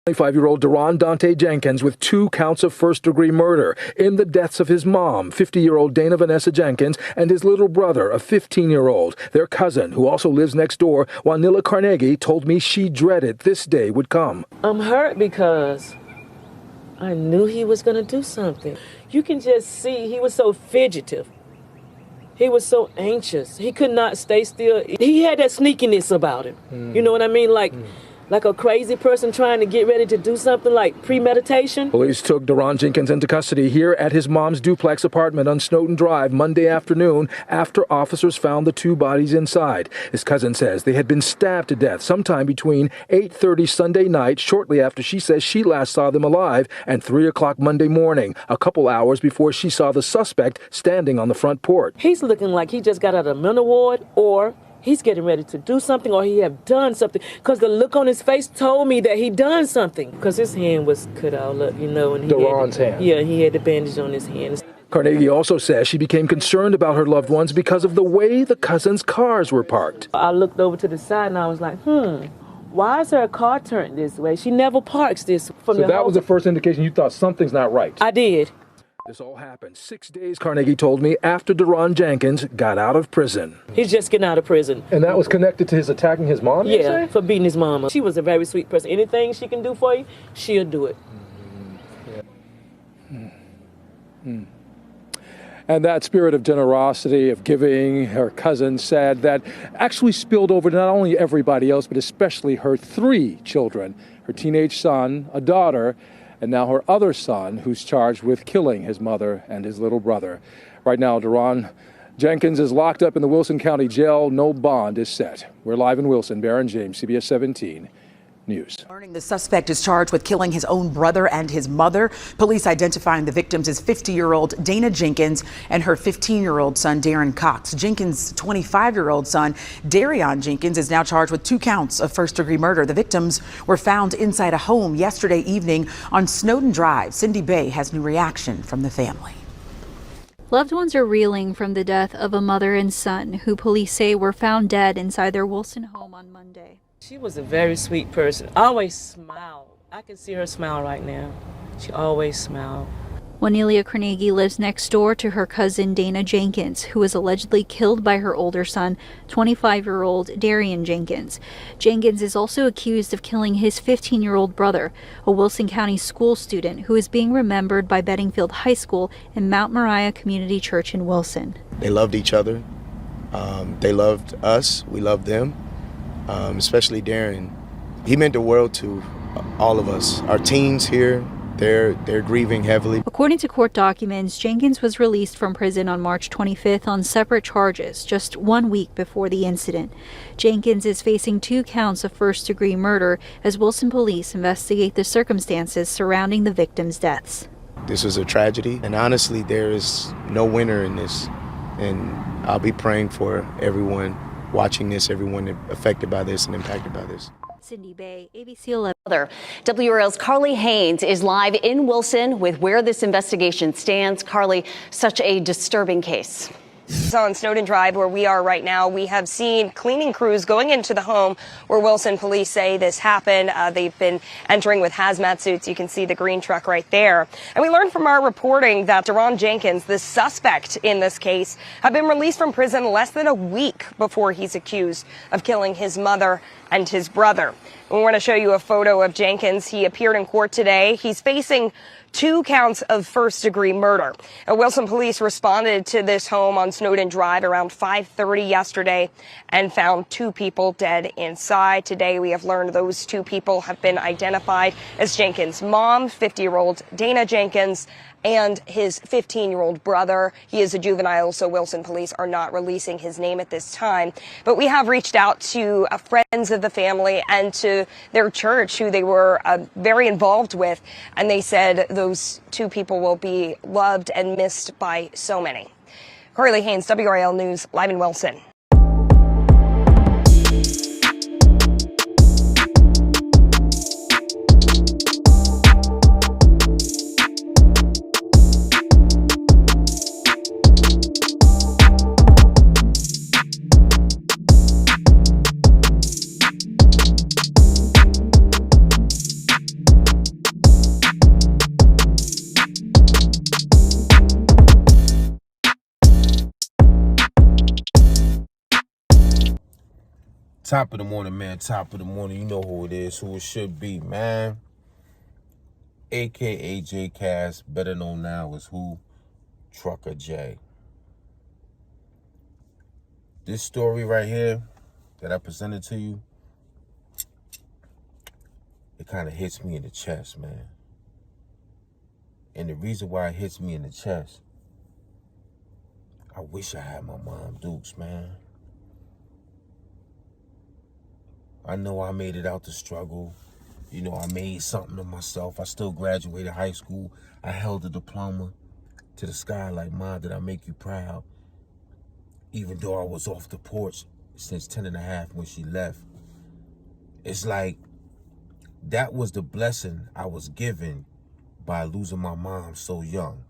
25-year-old Deron Dante Jenkins with 2 counts of first-degree murder in the deaths of his mom, 50-year-old Dana Vanessa Jenkins, and his little brother, a 15-year-old. Their cousin, who also lives next door, Juanilla Carnegie, told me she dreaded this day would come. I'm hurt because I knew he was going to do something. You can just see he was so fidgetive. He was so anxious. He could not stay still. He had that sneakiness about him. You know what I mean? Like a crazy person trying to get ready to do something, like premeditation. Police took Deron Jenkins into custody here at his mom's duplex apartment on Snowden Drive Monday afternoon after officers found the 2 bodies inside. His cousin says they had been stabbed to death sometime between 8:30 Sunday night, shortly after she says she last saw them alive, and 3 o'clock Monday morning, a couple hours before she saw the suspect standing on the front porch. He's looking like he just got out of a mental ward, or he's getting ready to do something, or he have done something, because the look on his face told me that he done something, because his hand was cut all up, you know. And Deron's hand. Yeah, he had the bandage on his hand. Carnegie also says she became concerned about her loved ones because of the way the cousins' cars were parked. I looked over to the side and I was like, why is her car turned this way? She never parks this. So that was the first indication you thought something's not right? I did. This all happened 6 days, Carnegie told me, after Deron Jenkins got out of prison. He's just getting out of prison. And that was connected to his attacking his mom, you say? For beating his mama. She was a very sweet person. Anything she can do for you, she'll do it. And that spirit of generosity, of giving, her cousin said that actually spilled over to not only everybody else, but especially her 3 children, her teenage son, a daughter, and now her other son, who's charged with killing his mother and his little brother. Right now, Deron Jenkins is locked up in the Wilson County Jail. No bond is set. We're live in Wilson. Baron James, CBS 17 News. Learning the suspect is charged with killing his own brother and his mother. Police identifying the victims as 50-year-old Dana Jenkins and her 15-year-old son, Darren Cox. Jenkins' 25-year-old son, Darion Jenkins, is now charged with 2 counts of first-degree murder. The victims were found inside a home yesterday evening on Snowden Drive. Cindy Bay has new reaction from the family. Loved ones are reeling from the death of a mother and son who police say were found dead inside their Wilson home on Monday. She was a very sweet person. Always smiled. I can see her smile right now. She always smiled. Juanilla Carnegie lives next door to her cousin Dana Jenkins, who was allegedly killed by her older son, 25-year-old Darion Jenkins. Jenkins is also accused of killing his 15-year-old brother, a Wilson County school student who is being remembered by Beddingfield High School and Mount Moriah Community Church in Wilson. They loved each other. They loved us. We loved them. Especially Darren. He meant the world to all of us. Our teens here, they're grieving heavily. According to court documents, Jenkins was released from prison on March 25th on separate charges, just 1 week before the incident. Jenkins is facing 2 counts of first-degree murder as Wilson police investigate the circumstances surrounding the victims' deaths. This is a tragedy, and honestly, there is no winner in this. And I'll be praying for everyone watching this, everyone affected by this and impacted by this. Cindy Bay, ABC 11. WRL's Carly Haynes is live in Wilson with where this investigation stands. Carly, such a disturbing case. On Snowden Drive, where we are right now, we have seen cleaning crews going into the home where Wilson police say this happened. They've been entering with hazmat suits. You can see the green truck right there. And we learned from our reporting that Deron Jenkins, the suspect in this case, had been released from prison less than a week before he's accused of killing his mother and his brother. We want to show you a photo of Jenkins. He appeared in court today. He's facing 2 counts of first-degree murder. Wilson police responded to this home on Snowden Drive around 5:30 yesterday and found 2 people dead inside. Today, we have learned those 2 people have been identified as Jenkins' mom, 50-year-old Dana Jenkins, and his 15-year-old brother. He is a juvenile, so Wilson police are not releasing his name at this time. But we have reached out to friends of the family and to their church, who they were very involved with, and they said those 2 people will be loved and missed by so many. Carly Haynes, WRAL News, live in Wilson. Top of the morning, man. Top of the morning. You know who it is, who it should be, man. AKA J Cast, better known now as who? Trucker J. This story right here that I presented to you, it kind of hits me in the chest, man. And the reason why it hits me in the chest, I wish I had my mom Dukes, man. I know I made it out the struggle. You know, I made something of myself. I still graduated high school. I held a diploma to the sky like, Mom, did I make you proud? Even though I was off the porch since 10 and a half when she left. It's like, that was the blessing I was given by losing my mom so young.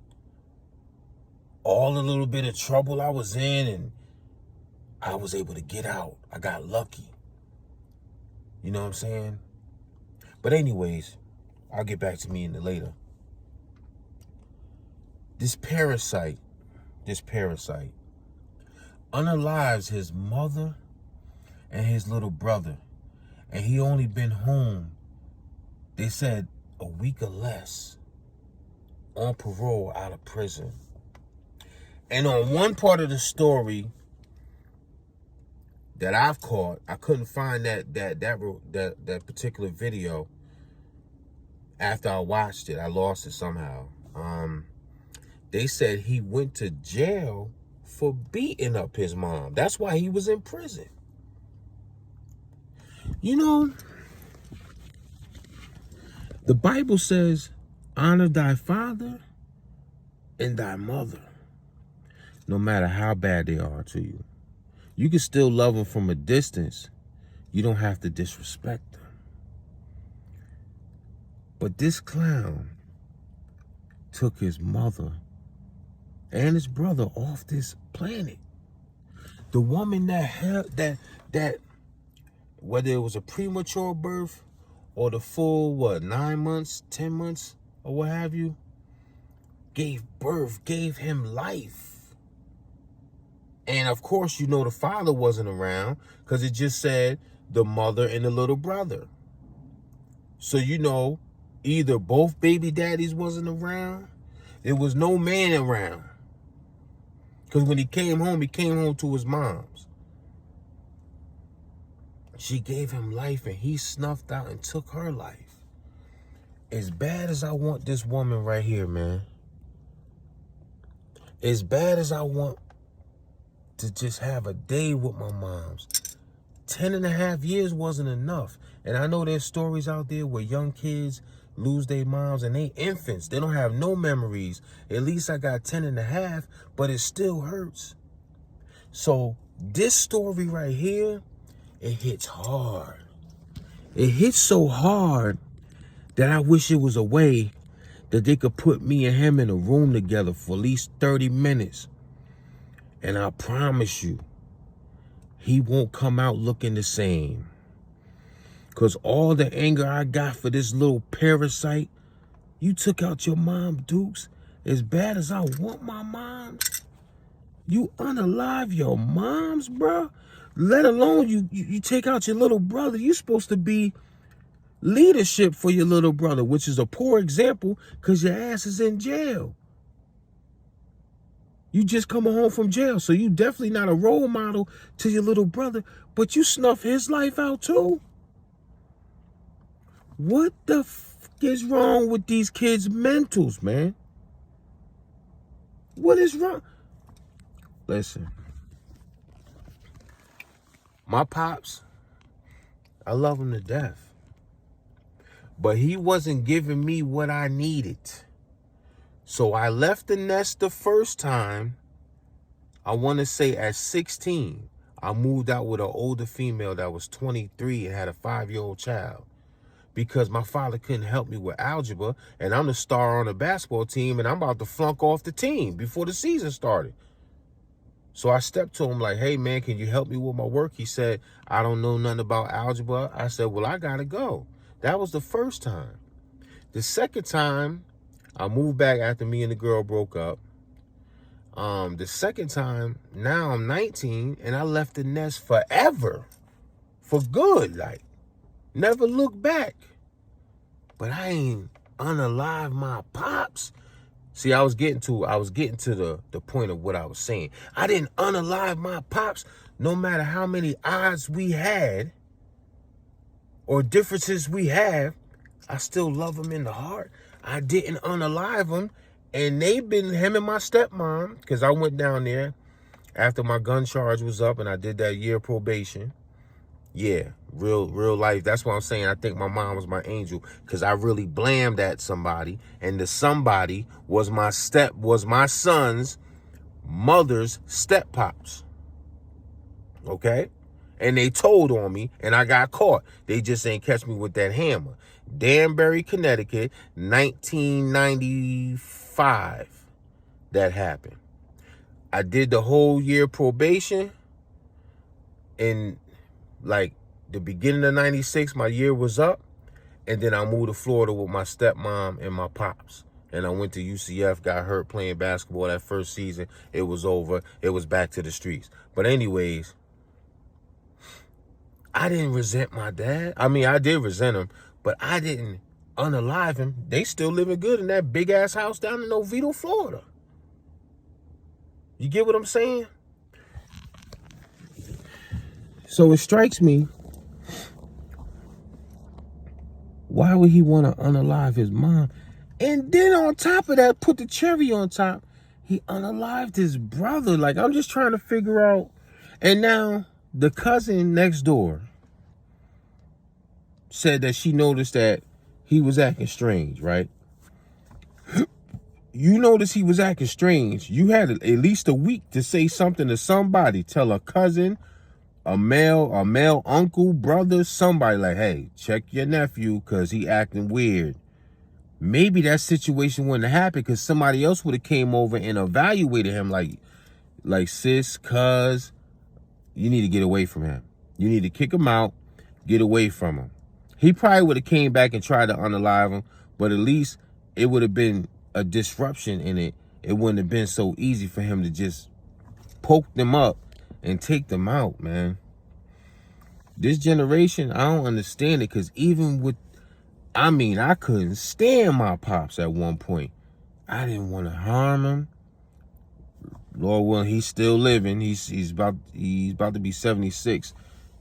All the little bit of trouble I was in, and I was able to get out. I got lucky. You know what I'm saying? But anyways, I'll get back to me in the later. This parasite unalives his mother and his little brother. And he only been home, they said, a week or less, on parole out of prison. And on one part of the story that I've caught, I couldn't find that particular video. After I watched it, I lost it somehow. They said he went to jail for beating up his mom. That's why he was in prison. You know, the Bible says, honor thy father and thy mother, no matter how bad they are to you. You can still love them from a distance. You don't have to disrespect them. But this clown took his mother and his brother off this planet. The woman that whether it was a premature birth or the full, 9 months, 10 months, or what have you, gave birth, gave him life. And of course, you know, the father wasn't around because it just said the mother and the little brother. So, you know, either both baby daddies wasn't around. There was no man around. Because when he came home to his mom's. She gave him life and he snuffed out and took her life. As bad as I want this woman right here, man. As bad as I want to just have a day with my moms. 10 and a half years wasn't enough. And I know there's stories out there where young kids lose their moms and they infants. They don't have no memories. At least I got 10 and a half, but it still hurts. So this story right here, it hits hard. It hits so hard that I wish it was a way that they could put me and him in a room together for at least 30 minutes. And I promise you, he won't come out looking the same. Because all the anger I got for this little parasite, you took out your mom, Dukes. As bad as I want my moms, you unalive your moms, bro. Let alone you take out your little brother. You're supposed to be leadership for your little brother, which is a poor example because your ass is in jail. You just coming home from jail, so you definitely not a role model to your little brother, but you snuff his life out too. What the f is wrong with these kids' mentals, man? What is wrong? Listen, my pops, I love him to death, but he wasn't giving me what I needed. So I left the nest the first time, I want to say at 16. I moved out with an older female that was 23 and had a 5-year-old child because my father couldn't help me with algebra, and I'm the star on the basketball team, and I'm about to flunk off the team before the season started. So I stepped to him like, hey, man, can you help me with my work? He said, I don't know nothing about algebra. I said, well, I got to go. That was the first time. The second time, I moved back after me and the girl broke up. The second time, now I'm 19, and I left the nest forever. for good, like, never look back. But I ain't unalive my pops. See, I was getting to the point of what I was saying. I didn't unalive my pops. No matter how many odds we had or differences we have, I still love him in the heart. I didn't unalive him. And they've been, him and my stepmom, because I went down there after my gun charge was up and I did that year probation. Yeah, real life. That's what I'm saying. I think my mom was my angel, because I really blamed at somebody, and the somebody was my son's mother's step pops. Okay? And they told on me, and I got caught. They just ain't catch me with that hammer. Danbury, Connecticut, 1995. That happened. I did the whole year probation. In like the beginning of 96, my year was up. And then I moved to Florida with my stepmom and my pops. And I went to UCF, got hurt playing basketball that first season. It was over. It was back to the streets. But anyways, I didn't resent my dad. I mean, I did resent him, but I didn't unalive him. They still living good in that big ass house down in Oviedo, Florida. You get what I'm saying? So it strikes me, why would he want to unalive his mom? And then on top of that, put the cherry on top, he unalived his brother. Like, I'm just trying to figure out. And now the cousin next door said that she noticed that he was acting strange, right? You noticed he was acting strange. You had at least a week to say something to somebody. Tell a cousin, a male uncle, brother, somebody, like, hey, check your nephew because he acting weird. Maybe that situation wouldn't have happened because somebody else would have came over and evaluated him like sis, cuz, you need to get away from him. You need to kick him out, get away from him. He probably would have came back and tried to unalive him, but at least it would have been a disruption in it. It wouldn't have been so easy for him to just poke them up and take them out, man. This generation, I don't understand it, because even with, I couldn't stand my pops at one point. I didn't want to harm him. Lord willing, he's still living. He's about to be 76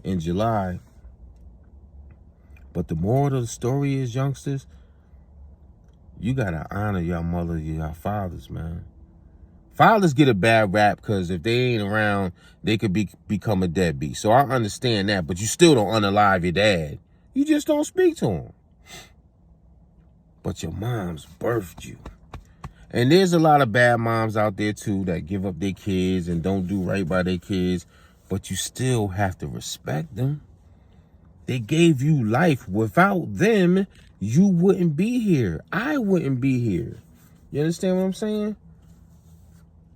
in July. But the moral of the story is, youngsters, you gotta honor your mother, your fathers, man. Fathers get a bad rap because if they ain't around, they could become a deadbeat. So I understand that, but you still don't unalive your dad. You just don't speak to him. But your mom's birthed you. And there's a lot of bad moms out there too that give up their kids and don't do right by their kids, but you still have to respect them. They gave you life. Without them, you wouldn't be here. I wouldn't be here. You understand what I'm saying?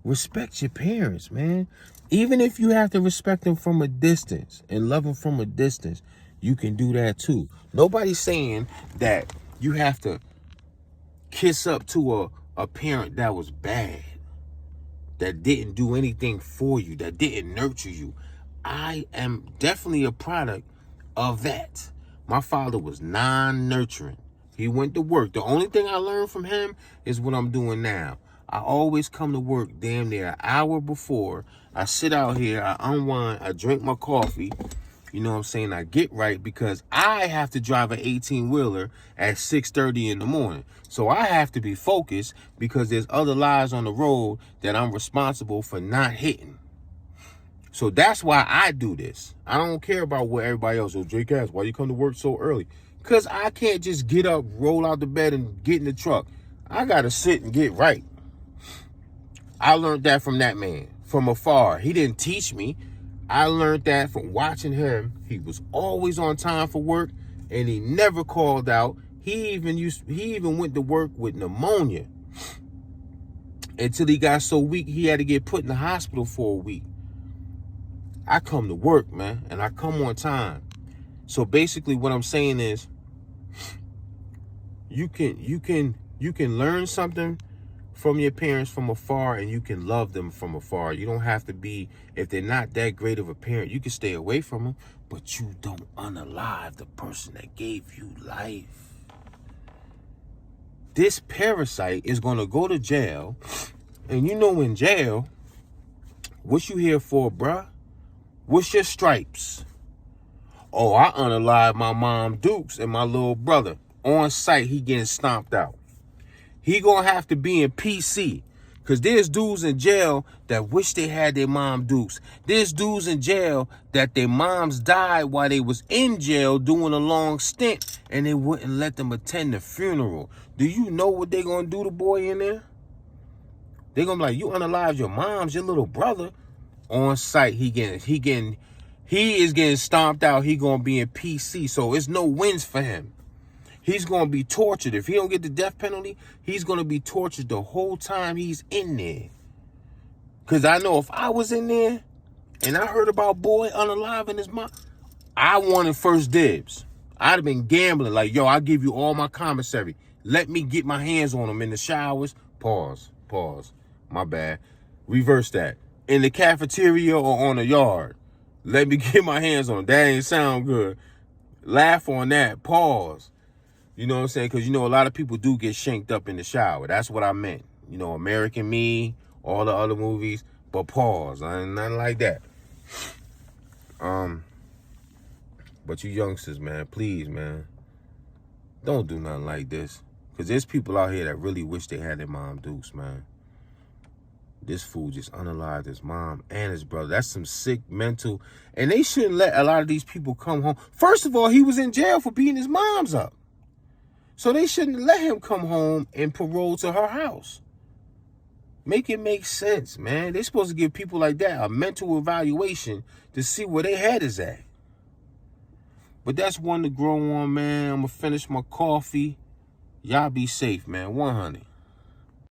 Respect your parents, man. Even if you have to respect them from a distance and love them from a distance, you can do that too. Nobody's saying that you have to kiss up to a parent that was bad, that didn't do anything for you, that didn't nurture you. I am definitely a product of that. My father was non-nurturing. He went to work. The only thing I learned from him is what I'm doing now. I always come to work damn near an hour before. I sit out here, I unwind, I drink my coffee. You know what I'm saying? I get right because I have to drive an 18-wheeler at 6:30 in the morning. So I have to be focused because there's other lives on the road that I'm responsible for not hitting. So that's why I do this. I don't care about what everybody else. So Jake asked, why you come to work so early? Because I can't just get up, roll out the bed, and get in the truck. I got to sit and get right. I learned that from that man from afar. He didn't teach me. I learned that from watching him. He was always on time for work, and he never called out. He even went to work with pneumonia until he got so weak he had to get put in the hospital for a week. I come to work, man, and I come on time. So basically what I'm saying is you can learn something from your parents from afar, and you can love them from afar. You don't have to be, if they're not that great of a parent, you can stay away from them, but you don't unalive the person that gave you life. This parasite is going to go to jail. And you know, in jail, what you here for, bruh? What's your stripes? Oh, I unalived my mom Dukes and my little brother. On sight, he getting stomped out. He gonna have to be in PC. Because there's dudes in jail that wish they had their mom Dukes. There's dudes in jail that their moms died while they was in jail doing a long stint, and they wouldn't let them attend the funeral. Do you know what they gonna do to boy in there? They gonna be like, you unalived your mom's, your little brother. On sight, he is getting stomped out. He gonna be in PC. So it's no wins for him. He's going to be tortured. If he don't get the death penalty, he's going to be tortured the whole time he's in there. Because I know if I was in there and I heard about boy unaliving his mom, I wanted first dibs. I'd have been gambling like, yo, I'll give you all my commissary. Let me get my hands on him in the showers. Pause. My bad. Reverse that. In the cafeteria or on the yard. Let me get my hands on him. That ain't sound good. Laugh on that. Pause. You know what I'm saying? Because, you know, a lot of people do get shanked up in the shower. That's what I meant. You know, American Me, all the other movies. But pause. Nothing like that. But you youngsters, man, please, man, don't do nothing like this. Because there's people out here that really wish they had their mom Dukes, man. This fool just unalived his mom and his brother. That's some sick mental. And they shouldn't let a lot of these people come home. First of all, he was in jail for beating his moms up. So they shouldn't let him come home and parole to her house. Make it make sense, man. They're supposed to give people like that a mental evaluation to see where their head is at. But that's one to grow on, man. I'm going to finish my coffee. Y'all be safe, man. 100.